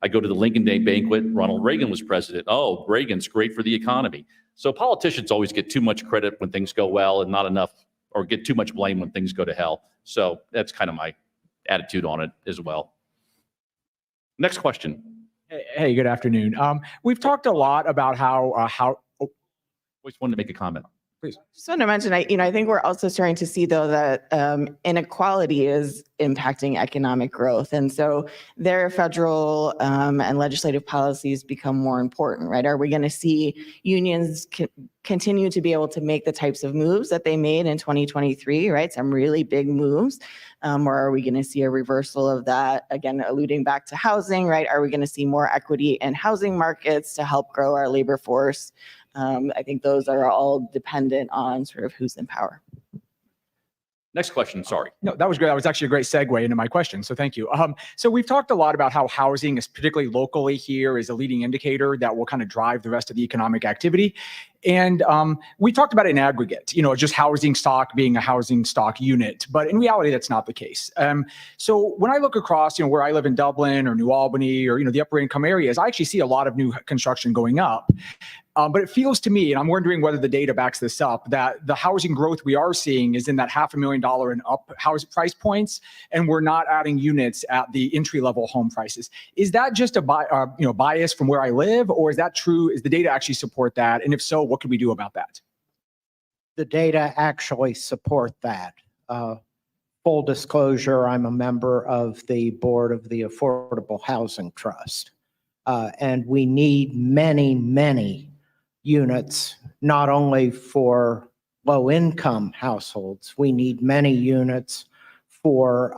I go to the Lincoln Day banquet. Ronald Reagan was president. Oh, Reagan's great for the economy. So politicians always get too much credit when things go well and not enough, or get too much blame when things go to hell. So that's kind of my attitude on it as well. Next question. Hey, good afternoon. We've talked a lot about how Always wanted to make a comment. please. Just want to mention, I think we're also starting to see, though, that inequality is impacting economic growth. And so their federal and legislative policies become more important, right? Are we going to see unions continue to be able to make the types of moves that they made in 2023, right? Some really big moves. Or are we going to see a reversal of that? Again, alluding back to housing, right? Are we going to see more equity in housing markets to help grow our labor force? I think those are all dependent on sort of who's in power. Next question, sorry. No, that was great. That was actually a great segue into my question. So thank you. So we've talked a lot about how housing is particularly locally here is a leading indicator that will kind of drive the rest of the economic activity. And we talked about it in aggregate, just housing stock being a housing stock unit, but in reality, that's not the case. So when I look across, where I live in Dublin or New Albany or, the upper income areas, I actually see a lot of new construction going up. But it feels to me, and I'm wondering whether the data backs this up, that the housing growth we are seeing is in that $500,000 and up house price points, and we're not adding units at the entry-level home prices. Is that just a bias from where I live, or is that true? Is the data actually support that? And if so, what can we do about that? The data actually support that. Full disclosure, I'm a member of the board of the Affordable Housing Trust. And we need many, many units, not only for low-income households. We need many units for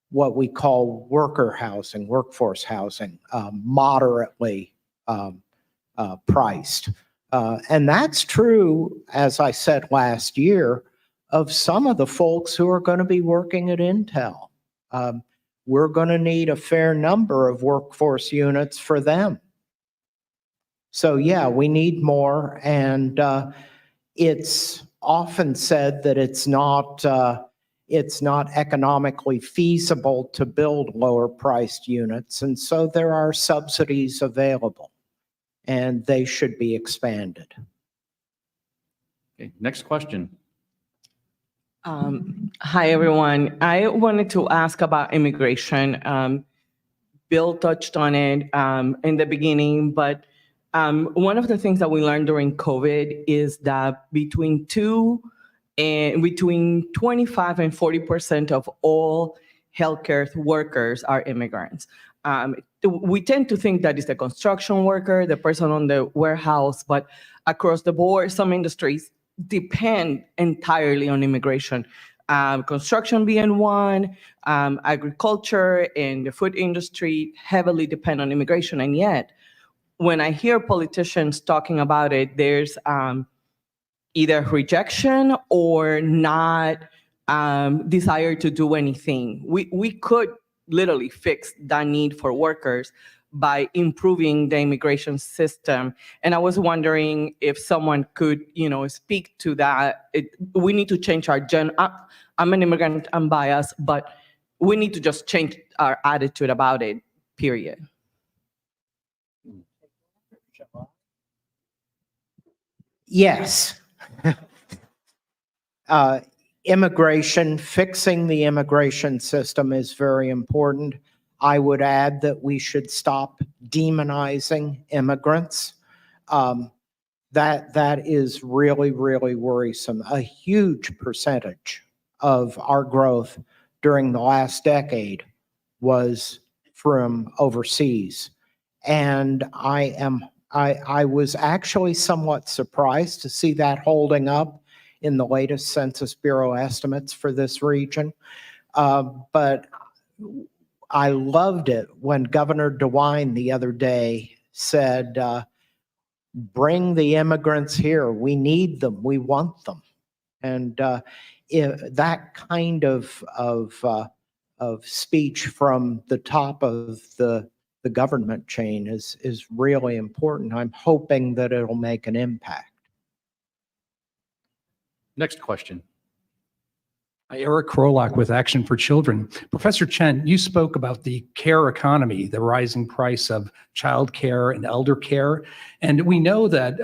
what we call worker housing, workforce housing, moderately priced. And that's true, as I said last year, of some of the folks who are going to be working at Intel. We're going to need a fair number of workforce units for them. So yeah, we need more, and it's often said that it's not economically feasible to build lower priced units, and so there are subsidies available, and they should be expanded. Okay, next question. Hi, everyone. I wanted to ask about immigration. Bill touched on it in the beginning, but one of the things that we learned during COVID is that between 25 and 40% of all healthcare workers are immigrants. We tend to think that it's the construction worker, the person on the warehouse, but across the board, some industries depend entirely on immigration. Construction being one, agriculture and the food industry heavily depend on immigration. And yet, when I hear politicians talking about it, there's either rejection or not desire to do anything. We could literally fix that need for workers by improving the immigration system. And I was wondering if someone could, speak to that. We need to change our I'm an immigrant, I'm biased, but we need to just change our attitude about it, period. Yes. Immigration, fixing the immigration system is very important. I would add that we should stop demonizing immigrants. That is really, really worrisome. A huge percentage of our growth during the last decade was from overseas. And I was actually somewhat surprised to see that holding up in the latest Census Bureau estimates for this region. But I loved it when Governor DeWine the other day said, bring the immigrants here. We need them. We want them. And that kind of speech from the top of the government chain is really important. I'm hoping that it'll make an impact. Next question. Eric Krolak with Action for Children. Professor Chen, you spoke about the care economy, the rising price of child care and elder care. And we know that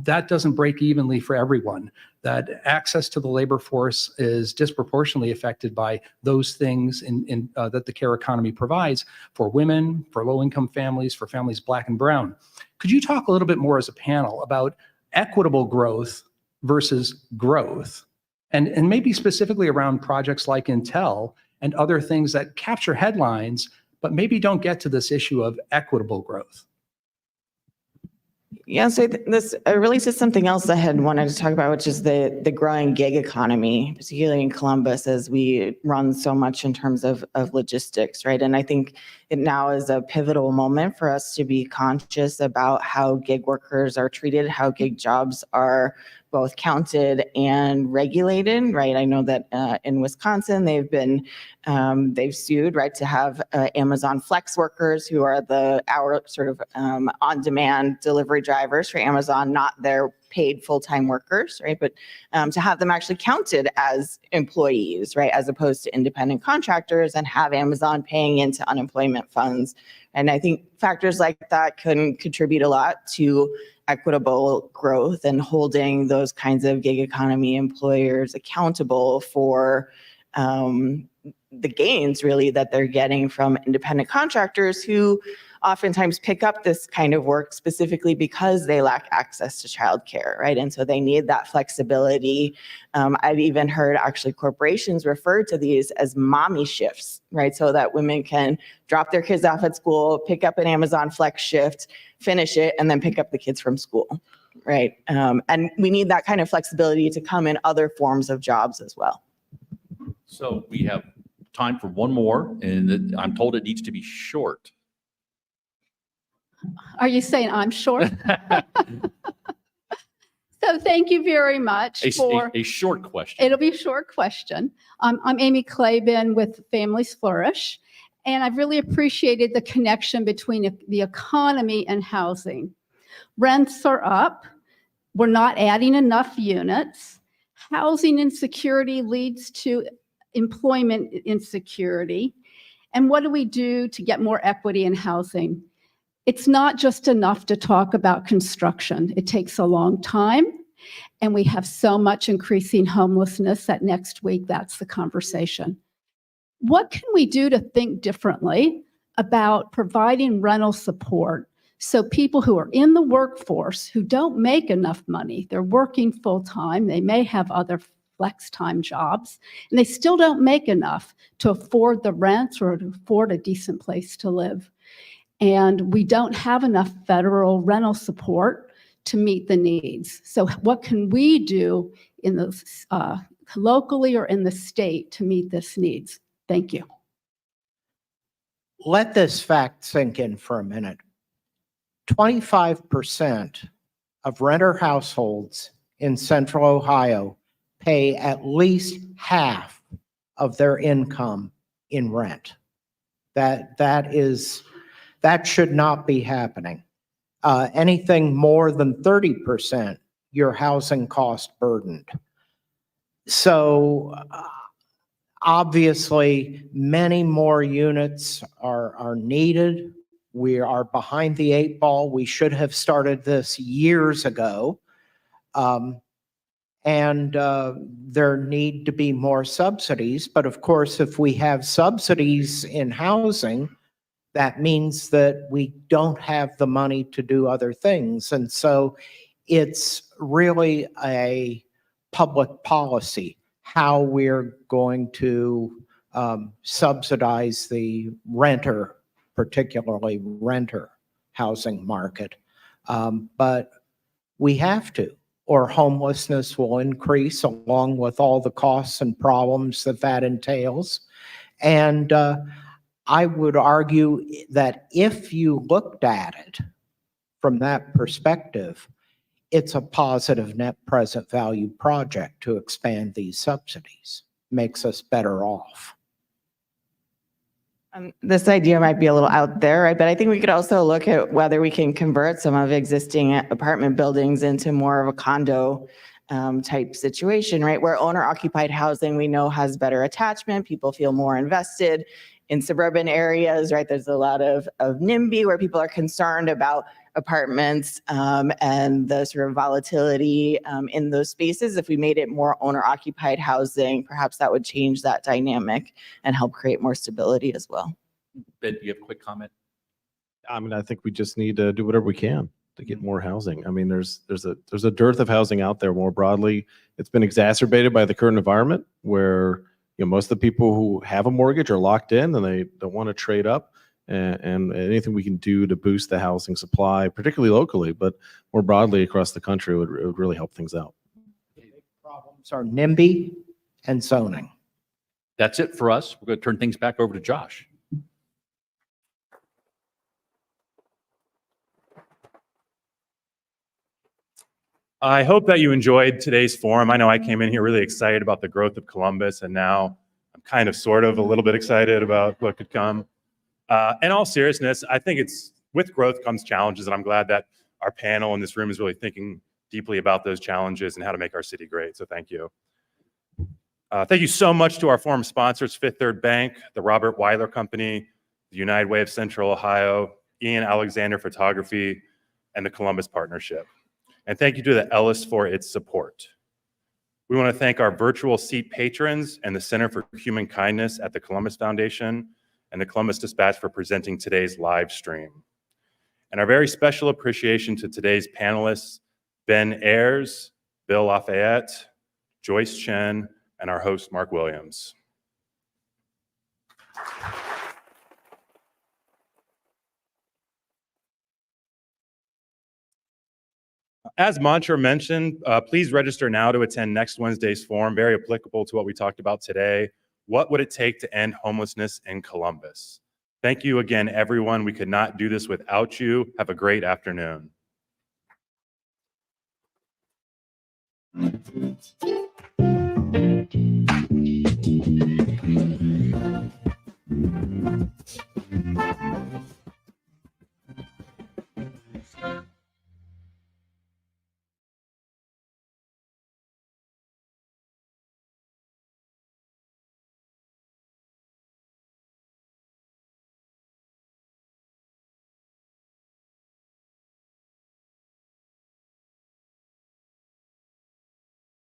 that doesn't break evenly for everyone, that access to the labor force is disproportionately affected by those things that the care economy provides for women, for low-income families, for families Black and brown. Could you talk a little bit more as a panel about equitable growth versus growth? And maybe specifically around projects like Intel and other things that capture headlines, but maybe don't get to this issue of equitable growth. Yeah, so this release is something else I had wanted to talk about, which is the growing gig economy, particularly in Columbus, as we run so much in terms of logistics, right? And I think it now is a pivotal moment for us to be conscious about how gig workers are treated, how gig jobs are both counted and regulated, right? I know that in Wisconsin, they've sued, right, to have Amazon Flex workers who are our sort of on-demand delivery drivers drivers for Amazon, not their paid full-time workers, right? But to have them actually counted as employees, right? As opposed to independent contractors, and have Amazon paying into unemployment funds. And I think factors like that can contribute a lot to equitable growth and holding those kinds of gig economy employers accountable for the gains really that they're getting from independent contractors who oftentimes pick up this kind of work specifically because they lack access to childcare, right? And so they need that flexibility. I've even heard actually corporations refer to these as mommy shifts, right? So that women can drop their kids off at school, pick up an Amazon Flex shift, finish it, and then pick up the kids from school, right? And we need that kind of flexibility to come in other forms of jobs as well. So we have time for one more, and I'm told it needs to be short. Are you saying I'm short? So thank you very much for A short question. It'll be a short question. I'm Amy Claybin with Families Flourish, and I've really appreciated the connection between the economy and housing. Rents are up. We're not adding enough units. Housing insecurity leads to employment insecurity. And what do we do to get more equity in housing? It's not just enough to talk about construction. It takes a long time, and we have so much increasing homelessness that next week that's the conversation. What can we do to think differently about providing rental support so people who are in the workforce who don't make enough money, they're working full-time, they may have other flex time jobs, and they still don't make enough to afford the rents or to afford a decent place to live. And we don't have enough federal rental support to meet the needs. So what can we do in the locally or in the state to meet this needs? Thank you. Let this fact sink in for a minute. 25% of renter households in Central Ohio pay at least half of their income in rent. That should not be happening. Anything more than 30%, you're housing cost burdened. So obviously, many more units are needed. We are behind the 8 ball. We should have started this years ago. And there need to be more subsidies. But of course, if we have subsidies in housing, that means that we don't have the money to do other things. And so it's really a public policy, how we're going to subsidize the renter, particularly renter housing market. But we have to, or homelessness will increase along with all the costs and problems that entails. And I would argue that if you looked at it from that perspective, it's a positive net present value project to expand these subsidies. Makes us better off. This idea might be a little out there, right? But I think we could also look at whether we can convert some of existing apartment buildings into more of a condo type situation, right? Where owner occupied housing we know has better attachment, people feel more invested. In suburban areas, right, there's a lot of NIMBY where people are concerned about apartments and the sort of volatility in those spaces. If we made it more owner-occupied housing, perhaps that would change that dynamic and help create more stability as well. Ben, do you have a quick comment? I mean, I think we just need to do whatever we can to get more housing. I mean, there's a dearth of housing out there more broadly. It's been exacerbated by the current environment where most of the people who have a mortgage are locked in and they don't want to trade up. And anything we can do to boost the housing supply, particularly locally, but more broadly across the country, would really help things out. Big problems are NIMBY and zoning. That's it for us. We're going to turn things back over to Josh. I hope that you enjoyed today's forum. I know I came in here really excited about the growth of Columbus, and now I'm kind of sort of a little bit excited about what could come. In all seriousness, I think it's with growth comes challenges, and I'm glad that our panel in this room is really thinking deeply about those challenges and how to make our city great. So thank you. Thank you so much to our forum sponsors, Fifth Third Bank, the Robert Weiler Company, the United Way of Central Ohio, Ian Alexander Photography, and the Columbus Partnership. And thank you to the Ellis for its support. We want to thank our virtual seat patrons and the Center for Human Kindness at the Columbus Foundation and the Columbus Dispatch for presenting today's live stream. And our very special appreciation to today's panelists, Ben Ayers, Bill Lafayette, Joyce Chen, and our host, Mark Williams. As Mantra mentioned, please register now to attend next Wednesday's forum, very applicable to what we talked about today. What would it take to end homelessness in Columbus? Thank you again, everyone. We could not do this without you. Have a great afternoon.